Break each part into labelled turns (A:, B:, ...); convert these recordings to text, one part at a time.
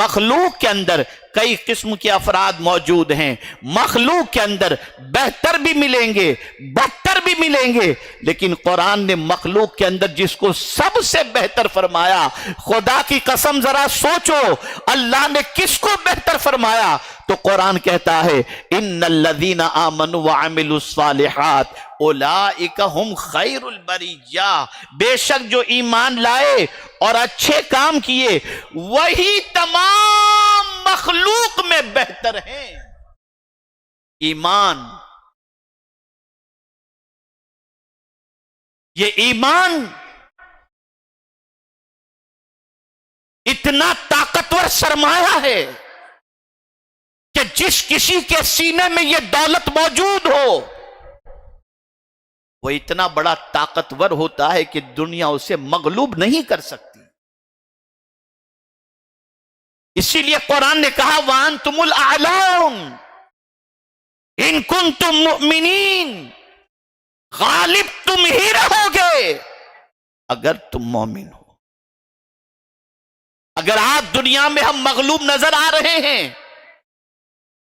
A: مخلوق کے اندر کئی قسم کے افراد موجود ہیں، مخلوق کے اندر بہتر بھی ملیں گے، بدتر بھی ملیں گے، لیکن قرآن نے مخلوق کے اندر جس کو سب سے بہتر فرمایا، خدا کی قسم ذرا سوچو اللہ نے کس کو بہتر فرمایا؟ تو قرآن کہتا ہے ان الذین آمنوا وعملوا الصالحات اولئک ہم خیر البریہ، بے شک جو ایمان لائے اور اچھے کام کیے وہی تمام مخلوق میں بہتر ہیں۔ ایمان، یہ ایمان اتنا طاقتور سرمایہ ہے کہ جس کسی کے سینے میں یہ دولت موجود ہو وہ اتنا بڑا طاقتور ہوتا ہے کہ دنیا اسے مغلوب نہیں کر سکتی۔ اسی لیے قرآن نے کہا وَأَنْتُمُ الْأَعْلَوْنَ إِن كُنتُم مُؤْمِنِينَ، غالب تم ہی رہو گے اگر تم مومن ہو۔ اگر آج دنیا میں ہم مغلوب نظر آ رہے ہیں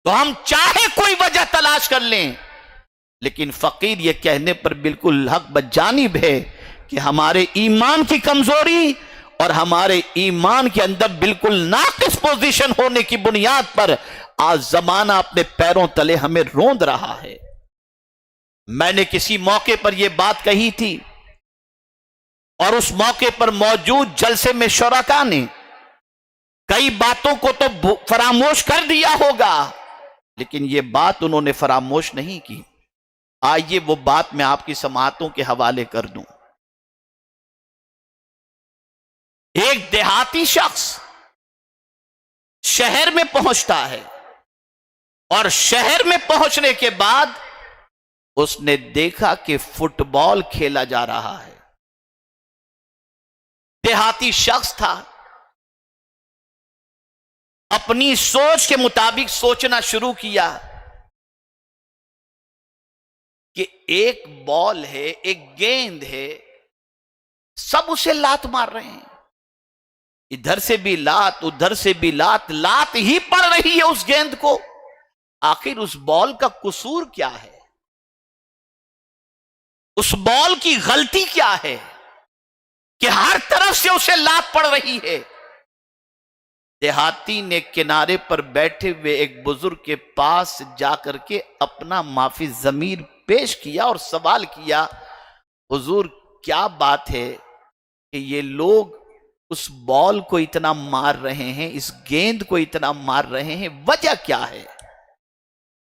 A: تو ہم چاہے کوئی وجہ تلاش کر لیں، لیکن فقیر یہ کہنے پر بالکل حق بجانب ہے کہ ہمارے ایمان کی کمزوری اور ہمارے ایمان کے اندر بالکل ناقص پوزیشن ہونے کی بنیاد پر آج زمانہ اپنے پیروں تلے ہمیں روند رہا ہے۔ میں نے کسی موقع پر یہ بات کہی تھی اور اس موقع پر موجود جلسے میں شرکاء نے کئی باتوں کو تو فراموش کر دیا ہوگا، لیکن یہ بات انہوں نے فراموش نہیں کی۔ آئیے وہ بات میں آپ کی سماعتوں کے حوالے کر دوں۔ ایک دیہاتی شخص شہر میں پہنچتا ہے اور شہر میں پہنچنے کے بعد اس نے دیکھا کہ فٹ بال کھیلا جا رہا ہے۔ دیہاتی شخص تھا، اپنی سوچ کے مطابق سوچنا شروع کیا کہ ایک بال ہے، ایک گیند ہے، سب اسے لات مار رہے ہیں، ادھر سے بھی لات ادھر سے بھی لات، لات ہی پڑ رہی ہے اس گیند کو۔ آخر اس بال کا قصور کیا ہے؟ اس بال کی غلطی کیا ہے کہ ہر طرف سے اسے لات پڑ رہی ہے؟ دیہاتی نے کنارے پر بیٹھے ہوئے ایک بزرگ کے پاس جا کر کے اپنا معافی ضمیر پیش کیا اور سوال کیا، حضور کیا بات ہے کہ یہ لوگ اس بال کو اتنا مار رہے ہیں، اس گیند کو اتنا مار رہے ہیں، وجہ کیا ہے؟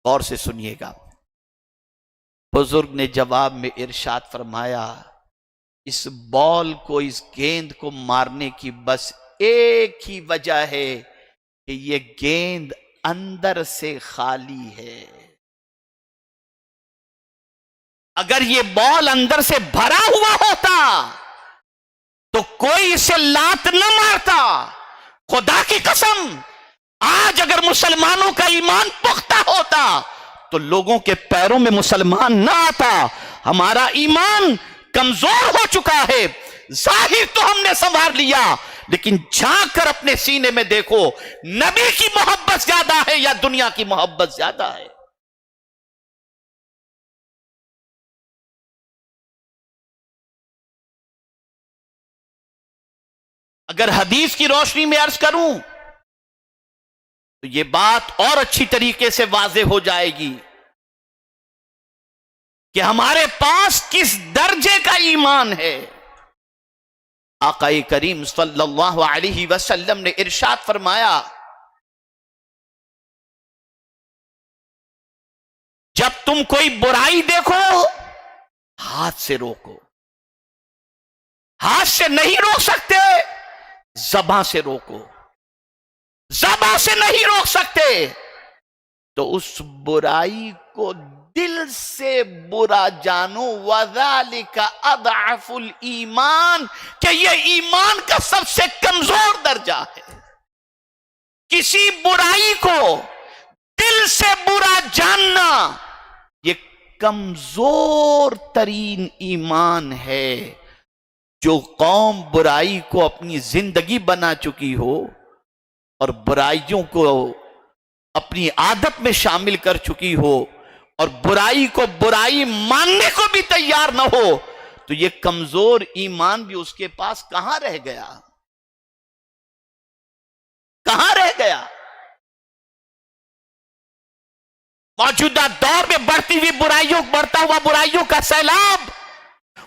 A: غور سے سنیے گا۔ بزرگ نے جواب میں ارشاد فرمایا، اس بال کو، اس گیند کو مارنے کی بس ایک ہی وجہ ہے کہ یہ گیند اندر سے خالی ہے۔ اگر یہ بال اندر سے بھرا ہوا ہوتا تو کوئی اسے لات نہ مارتا۔ خدا کی قسم آج اگر مسلمانوں کا ایمان پختہ ہوتا تو لوگوں کے پیروں میں مسلمان نہ آتا۔ ہمارا ایمان کمزور ہو چکا ہے، ظاہر تو ہم نے سنوار لیا، لیکن جھانک کر اپنے سینے میں دیکھو، نبی کی محبت زیادہ ہے یا دنیا کی محبت زیادہ ہے؟ اگر حدیث کی روشنی میں عرض کروں تو یہ بات اور اچھی طریقے سے واضح ہو جائے گی کہ ہمارے پاس کس درجے کا ایمان ہے۔ آقا کریم صلی اللہ علیہ وسلم نے ارشاد فرمایا، جب تم کوئی برائی دیکھو ہاتھ سے روکو، ہاتھ سے نہیں روک سکتے زباں سے روکو، زباں سے نہیں روک سکتے تو اس برائی کو دل سے برا جانو، وَذَلِكَ أَضْعَفُ الْإِيمَانِ، کہ یہ ایمان کا سب سے کمزور درجہ ہے۔ کسی برائی کو دل سے برا جاننا یہ کمزور ترین ایمان ہے۔ جو قوم برائی کو اپنی زندگی بنا چکی ہو اور برائیوں کو اپنی عادت میں شامل کر چکی ہو اور برائی کو برائی ماننے کو بھی تیار نہ ہو، تو یہ کمزور ایمان بھی اس کے پاس کہاں رہ گیا؟ کہاں رہ گیا؟ موجودہ دور میں بڑھتی ہوئی بڑھتا ہوا برائیوں کا سیلاب،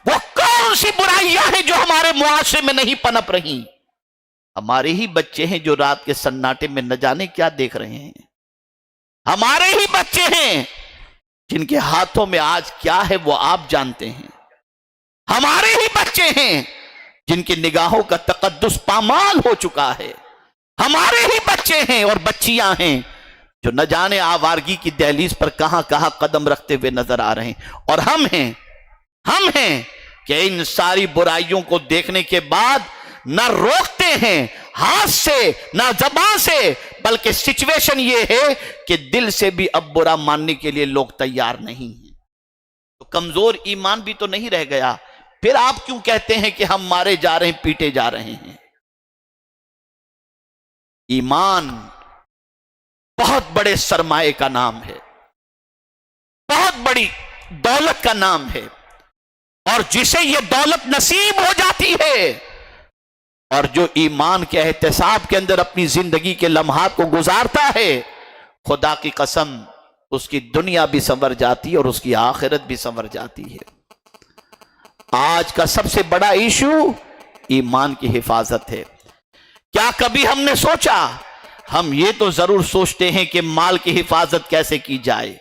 A: وہ کون سی برائیاں ہیں جو ہمارے معاشرے میں نہیں پنپ رہی؟ ہمارے ہی بچے ہیں جو رات کے سناٹے میں نہ جانے کیا دیکھ رہے ہیں، ہمارے ہی بچے ہیں جن کے ہاتھوں میں آج کیا ہے وہ آپ جانتے ہیں، ہمارے ہی بچے ہیں جن کی نگاہوں کا تقدس پامال ہو چکا ہے، ہمارے ہی بچے ہیں اور بچیاں ہیں جو نہ جانے آوارگی کی دہلیز پر کہاں کہاں قدم رکھتے ہوئے نظر آ رہے ہیں، اور ہم ہیں کہ ان ساری برائیوں کو دیکھنے کے بعد نہ روکتے ہیں ہاتھ سے نہ زبان سے، بلکہ سچویشن یہ ہے کہ دل سے بھی اب برا ماننے کے لیے لوگ تیار نہیں ہیں۔ تو کمزور ایمان بھی تو نہیں رہ گیا، پھر آپ کیوں کہتے ہیں کہ ہم مارے جا رہے ہیں، پیٹے جا رہے ہیں؟ ایمان بہت بڑے سرمایے کا نام ہے، بہت بڑی دولت کا نام ہے، اور جسے یہ دولت نصیب ہو جاتی ہے اور جو ایمان کے احتساب کے اندر اپنی زندگی کے لمحات کو گزارتا ہے، خدا کی قسم اس کی دنیا بھی سنور جاتی ہے اور اس کی آخرت بھی سنور جاتی ہے۔ آج کا سب سے بڑا ایشو ایمان کی حفاظت ہے۔ کیا کبھی ہم نے سوچا؟ ہم یہ تو ضرور سوچتے ہیں کہ مال کی حفاظت کیسے کی جائے،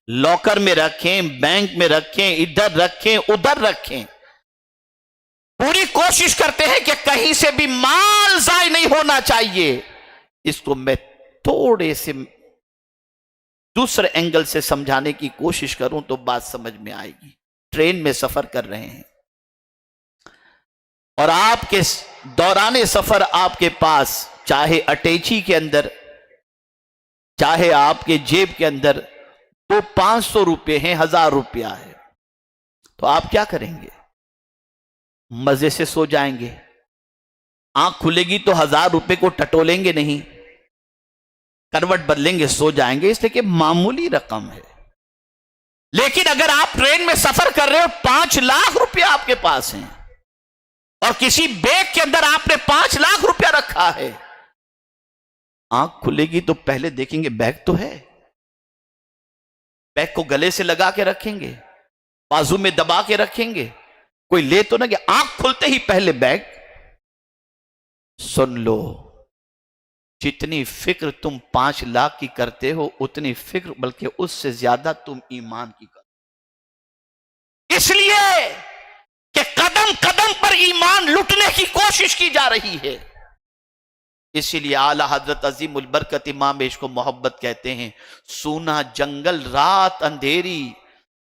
A: لاکر میں رکھیں، بینک میں رکھیں، ادھر رکھیں، ادھر رکھیں، پوری کوشش کرتے ہیں کہ کہیں سے بھی مال ضائع نہیں ہونا چاہیے۔ اس کو میں تھوڑے سے دوسرے اینگل سے سمجھانے کی کوشش کروں تو بات سمجھ میں آئے گی۔ ٹرین میں سفر کر رہے ہیں اور آپ کے دوران سفر آپ کے پاس چاہے اٹیچی کے اندر چاہے آپ کے جیب کے اندر 500 روپے ہیں، 1000 روپیہ ہے، تو آپ کیا کریں گے؟ مزے سے سو جائیں گے، آنکھ کھلے گی تو 1000 روپے کو ٹٹولیں گے نہیں، کروٹ بدلیں گے، سو جائیں گے، اس لیے کہ معمولی رقم ہے۔ لیکن اگر آپ ٹرین میں سفر کر رہے ہو، 5 لاکھ روپیہ آپ کے پاس ہیں اور کسی بیگ کے اندر آپ نے 5 لاکھ روپیہ رکھا ہے، آنکھ کھلے گی تو پہلے دیکھیں گے بیگ تو ہے، بیگ کو گلے سے لگا کے رکھیں گے، بازو میں دبا کے رکھیں گے، کوئی لے تو نہ کہ آنکھ کھلتے ہی پہلے بیگ۔ سن لو، جتنی فکر تم 5 لاکھ کی کرتے ہو اتنی فکر بلکہ اس سے زیادہ تم ایمان کی کرتے، اس لیے کہ قدم قدم پر ایمان لٹنے کی کوشش کی جا رہی ہے۔ اسی لیے اعلیٰ حضرت عظیم البرکت امام عشق و محبت کہتے ہیں، سونا جنگل رات اندھیری،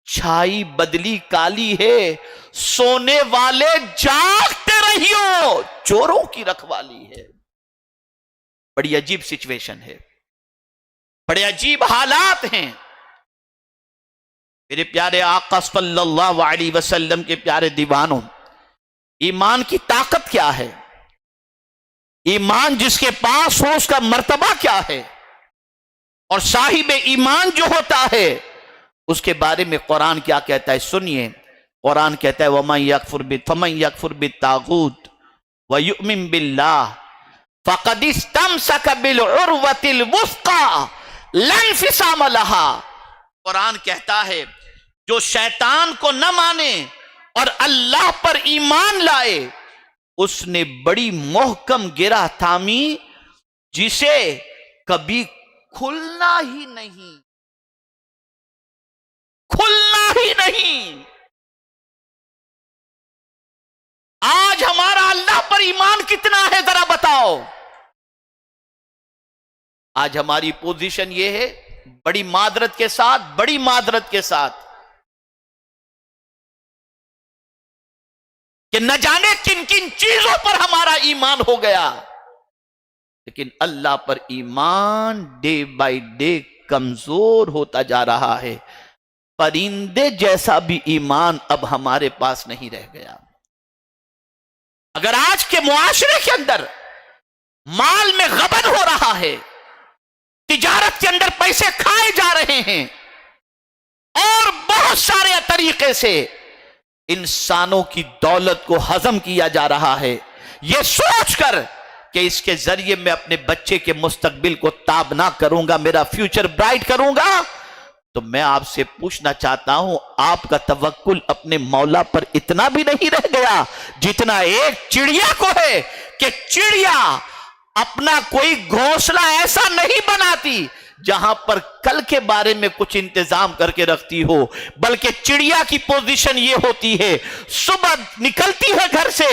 A: چھائی بدلی کالی ہے، سونے والے جاگتے رہیو، چوروں کی رکھوالی ہے۔ بڑی عجیب سچویشن ہے، بڑے عجیب حالات ہیں۔ میرے پیارے آقا صلی اللہ علیہ وسلم کے پیارے دیوانوں، ایمان کی طاقت کیا ہے؟ ایمان جس کے پاس ہو اس کا مرتبہ کیا ہے؟ اور صاحب ایمان جو ہوتا ہے اس کے بارے میں قرآن کیا کہتا ہے؟ سنیے، قرآن کہتا ہے فَمَن يَكْفُرْ بِالطَّاغُوتِ وَيُؤْمِن بِاللَّهِ فَقَدِ اسْتَمْسَكَ بِالْعُرْوَةِ الْوُثْقَىٰ لَا انفصام لَهَا۔ قرآن کہتا ہے جو شیطان کو نہ مانے اور اللہ پر ایمان لائے، اس نے بڑی محکم گرہ تھامی جسے کبھی کھلنا ہی نہیں، کھلنا ہی نہیں۔ آج ہمارا اللہ پر ایمان کتنا ہے ذرا بتاؤ؟ آج ہماری پوزیشن یہ ہے، بڑی معذرت کے ساتھ کہ نہ جانے کن کن چیزوں پر ہمارا ایمان ہو گیا، لیکن اللہ پر ایمان ڈے بائی ڈے کمزور ہوتا جا رہا ہے۔ پرندے جیسا بھی ایمان اب ہمارے پاس نہیں رہ گیا۔ اگر آج کے معاشرے کے اندر مال میں غبن ہو رہا ہے، تجارت کے اندر پیسے کھائے جا رہے ہیں، اور بہت سارے طریقے سے انسانوں کی دولت کو ہضم کیا جا رہا ہے، یہ سوچ کر کہ اس کے ذریعے میں اپنے بچے کے مستقبل کو تابنہ کروں گا، میرا فیوچر برائٹ کروں گا۔ تو میں آپ سے پوچھنا چاہتا ہوں، آپ کا توکل اپنے مولا پر اتنا بھی نہیں رہ گیا جتنا ایک چڑیا کو ہے کہ چڑیا اپنا کوئی گھونسلہ ایسا نہیں بناتی جہاں پر کل کے بارے میں کچھ انتظام کر کے رکھتی ہو، بلکہ چڑیا کی پوزیشن یہ ہوتی ہے، صبح نکلتی ہے گھر سے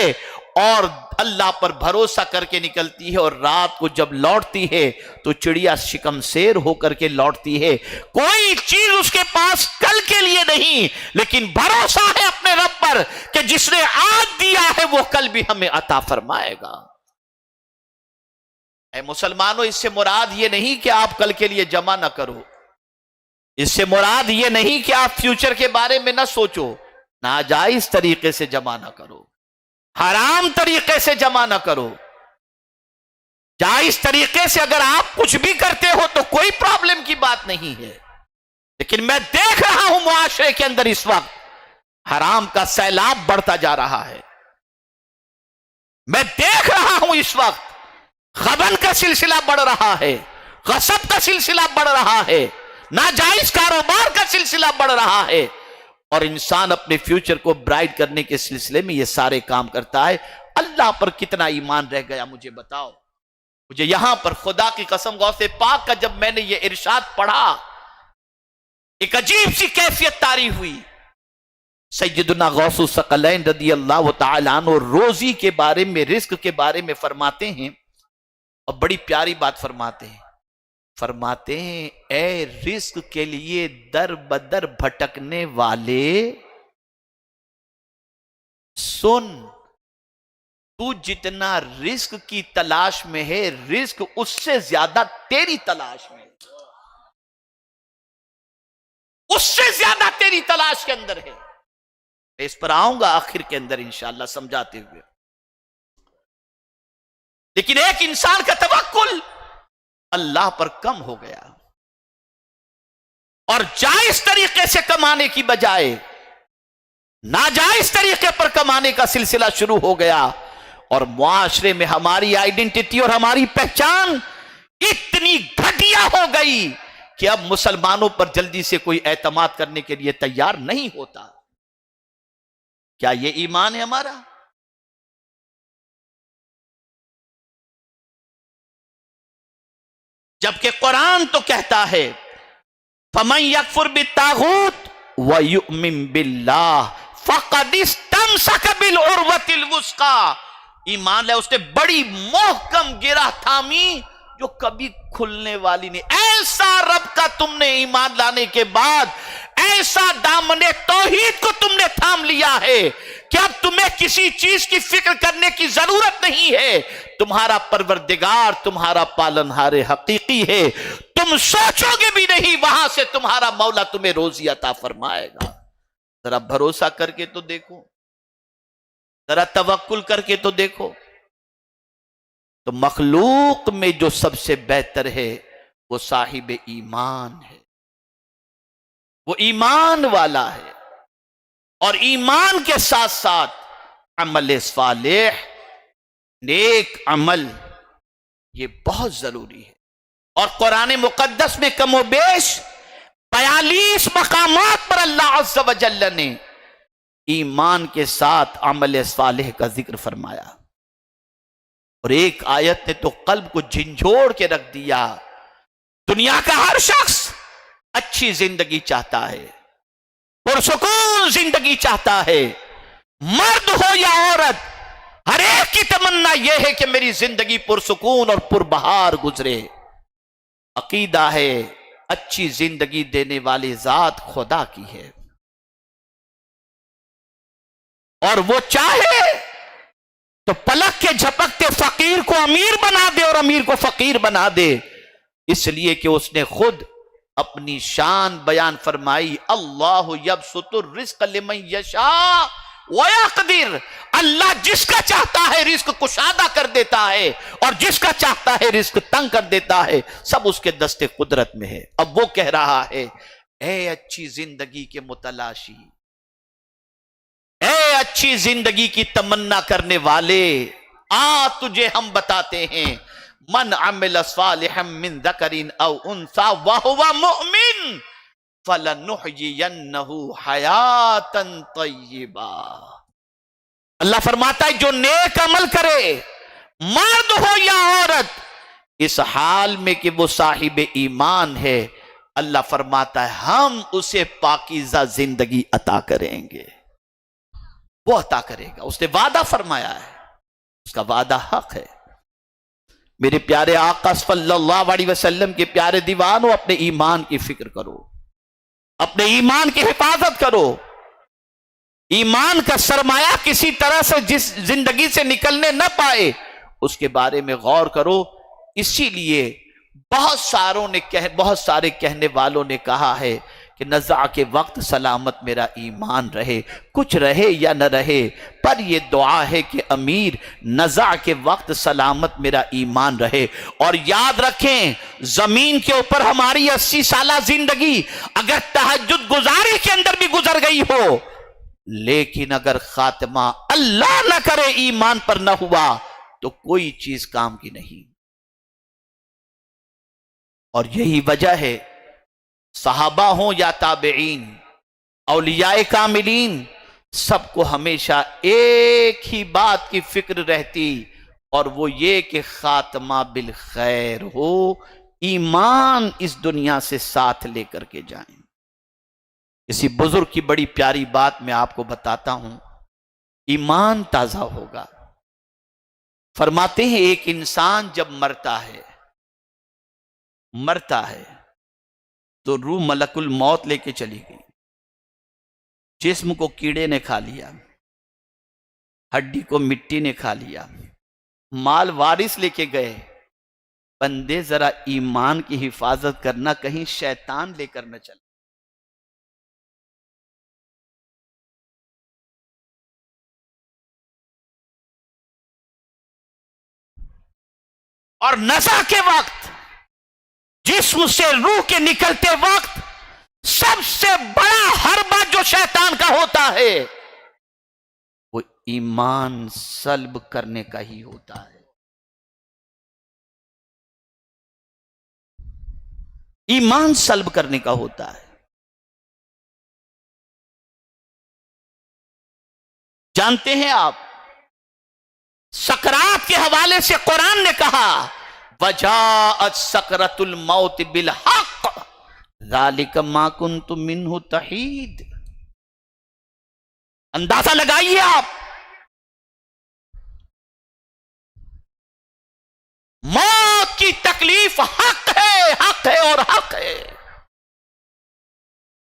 A: اور اللہ پر بھروسہ کر کے نکلتی ہے، اور رات کو جب لوٹتی ہے تو چڑیا شکم سیر ہو کر کے لوٹتی ہے، کوئی چیز اس کے پاس کل کے لیے نہیں، لیکن بھروسہ ہے اپنے رب پر کہ جس نے آج دیا ہے وہ کل بھی ہمیں عطا فرمائے گا۔ اے مسلمانوں، اس سے مراد یہ نہیں کہ آپ کل کے لیے جمع نہ کرو، اس سے مراد یہ نہیں کہ آپ فیوچر کے بارے میں نہ سوچو، ناجائز طریقے سے جمع نہ کرو، حرام طریقے سے جمع نہ کرو۔ جائز طریقے سے اگر آپ کچھ بھی کرتے ہو تو کوئی پرابلم کی بات نہیں ہے، لیکن میں دیکھ رہا ہوں معاشرے کے اندر اس وقت حرام کا سیلاب بڑھتا جا رہا ہے، میں دیکھ رہا ہوں اس وقت غبن کا سلسلہ بڑھ رہا ہے، غصب کا سلسلہ بڑھ رہا ہے، ناجائز کاروبار کا سلسلہ بڑھ رہا ہے، اور انسان اپنے فیوچر کو برائٹ کرنے کے سلسلے میں یہ سارے کام کرتا ہے۔ اللہ پر کتنا ایمان رہ گیا مجھے بتاؤ۔ مجھے یہاں پر خدا کی قسم غوث پاک کا جب میں نے یہ ارشاد پڑھا، ایک عجیب سی کیفیت طاری ہوئی۔ سیدنا غوث الثقلین رضی اللہ تعالیٰ عنہ روزی کے بارے میں، رزق کے بارے میں فرماتے ہیں، اور بڑی پیاری بات فرماتے ہیں، فرماتے ہیں اے رزق کے لیے در بدر بھٹکنے والے، سن، تو جتنا رزق کی تلاش میں ہے، رزق اس سے زیادہ تیری تلاش میں، اس سے زیادہ تیری تلاش کے اندر ہے۔ اس پر آؤں گا آخر کے اندر انشاءاللہ سمجھاتے ہوئے۔ لیکن ایک انسان کا توکل اللہ پر کم ہو گیا، اور جائز طریقے سے کمانے کی بجائے ناجائز طریقے پر کمانے کا سلسلہ شروع ہو گیا، اور معاشرے میں ہماری آئیڈینٹی اور ہماری پہچان اتنی گھٹیا ہو گئی کہ اب مسلمانوں پر جلدی سے کوئی اعتماد کرنے کے لیے تیار نہیں ہوتا۔ کیا یہ ایمان ہے ہمارا؟ جبکہ قرآن تو کہتا ہے فَمَن يَكْفُرْ بِالطَّاغُوتِ وَيُؤْمِن بِاللَّهِ فَقَدِ اسْتَمْسَكَ بِالْعُرْوَةِ الْوُثْقَىٰ، ایمان لے اس نے بڑی محکم گرہ تھامی جو کبھی کھلنے والی نہیں۔ ایسا رب کا تم نے ایمان لانے کے بعد ایسا دامن توحید کو تم نے تھام لیا ہے کہ اب تمہیں کسی چیز کی فکر کرنے کی ضرورت نہیں ہے، تمہارا پروردگار تمہارا پالنہار حقیقی ہے، تم سوچو گے بھی نہیں، وہاں سے تمہارا مولا تمہیں روزی عطا فرمائے گا۔ ذرا بھروسہ کر کے تو دیکھو، ذرا توکل کر کے تو دیکھو۔ تو مخلوق میں جو سب سے بہتر ہے وہ صاحب ایمان ہے، وہ ایمان والا ہے، اور ایمان کے ساتھ ساتھ عمل صالح، نیک عمل، یہ بہت ضروری ہے۔ اور قرآن مقدس میں کم و بیش 42 مقامات پر اللہ عز و جل نے ایمان کے ساتھ عمل صالح کا ذکر فرمایا، اور ایک آیت نے تو قلب کو جھنجھوڑ کے رکھ دیا۔ دنیا کا ہر شخص اچھی زندگی چاہتا ہے، پرسکون زندگی چاہتا ہے، مرد ہو یا عورت، ہر ایک کی تمنا یہ ہے کہ میری زندگی پرسکون اور پربہار گزرے۔ عقیدہ ہے اچھی زندگی دینے والی ذات خدا کی ہے، اور وہ چاہے تو پلک کے جھپکتے فقیر کو امیر بنا دے اور امیر کو فقیر بنا دے، اس لیے کہ اس نے خود اپنی شان بیان فرمائی، اللہ یبسط الرزق لمن یشاء وَيَقْدِرُ، اللہ جس کا چاہتا ہے رزق کشادہ کر دیتا ہے اور جس کا چاہتا ہے رزق تنگ کر دیتا ہے، سب اس کے دست قدرت میں ہے۔ اب وہ کہہ رہا ہے اے اچھی زندگی کے متلاشی، اے اچھی زندگی کی تمنا کرنے والے، تجھے ہم بتاتے ہیں، من عمل صالحا من ذکر او انثى وهو مؤمن فلنحيينه حیاتا طیبا۔ اللہ فرماتا ہے جو نیک عمل کرے، مرد ہو یا عورت، اس حال میں کہ وہ صاحب ایمان ہے، اللہ فرماتا ہے ہم اسے پاکیزہ زندگی عطا کریں گے۔ وہ عطا کرے گا، اس نے وعدہ فرمایا ہے، اس کا وعدہ حق ہے۔ میرے پیارے آقا صلی اللہ علیہ وسلم کے پیارے دیوانوں، اپنے ایمان کی فکر کرو، اپنے ایمان کی حفاظت کرو۔ ایمان کا سرمایہ کسی طرح سے جس زندگی سے نکلنے نہ پائے، اس کے بارے میں غور کرو۔ اسی لیے بہت سارے کہنے والوں نے کہا ہے کہ نزع کے وقت سلامت میرا ایمان رہے، کچھ رہے یا نہ رہے، پر یہ دعا ہے کہ امیر نزع کے وقت سلامت میرا ایمان رہے۔ اور یاد رکھیں زمین کے اوپر ہماری 80 سالہ زندگی اگر تہجد گزاری کے اندر بھی گزر گئی ہو، لیکن اگر خاتمہ اللہ نہ کرے ایمان پر نہ ہوا تو کوئی چیز کام کی نہیں۔ اور یہی وجہ ہے صحابہ ہوں یا تابعین، اولیاء کاملین، سب کو ہمیشہ ایک ہی بات کی فکر رہتی، اور وہ یہ کہ خاتمہ بالخیر ہو، ایمان اس دنیا سے ساتھ لے کر کے جائیں۔ کسی بزرگ کی بڑی پیاری بات میں آپ کو بتاتا ہوں، ایمان تازہ ہوگا۔ فرماتے ہیں ایک انسان جب مرتا ہے تو روح ملک الموت لے کے چلی گئی، جسم کو کیڑے نے کھا لیا، ہڈی کو مٹی نے کھا لیا، مال وارث لے کے گئے، بندے ذرا ایمان کی حفاظت کرنا، کہیں شیطان لے کر نہ چلے۔ اور نزع کے وقت، جسم سے روح کے نکلتے وقت، سب سے بڑا حربہ جو شیطان کا ہوتا ہے وہ ایمان سلب کرنے کا ہی ہوتا ہے۔ ایمان سلب کرنے کا ہوتا ہے۔ جانتے ہیں آپ، سکرات کے حوالے سے قرآن نے کہا وَجَاءَتْ سَكْرَةُ الْمَوْتِ بِالْحَقِّ ذَلِكَ مَا كُنْتُ مِنْهُ تَحِيدُ۔ اندازہ لگائیے آپ، موت کی تکلیف حق ہے اور حق ہے۔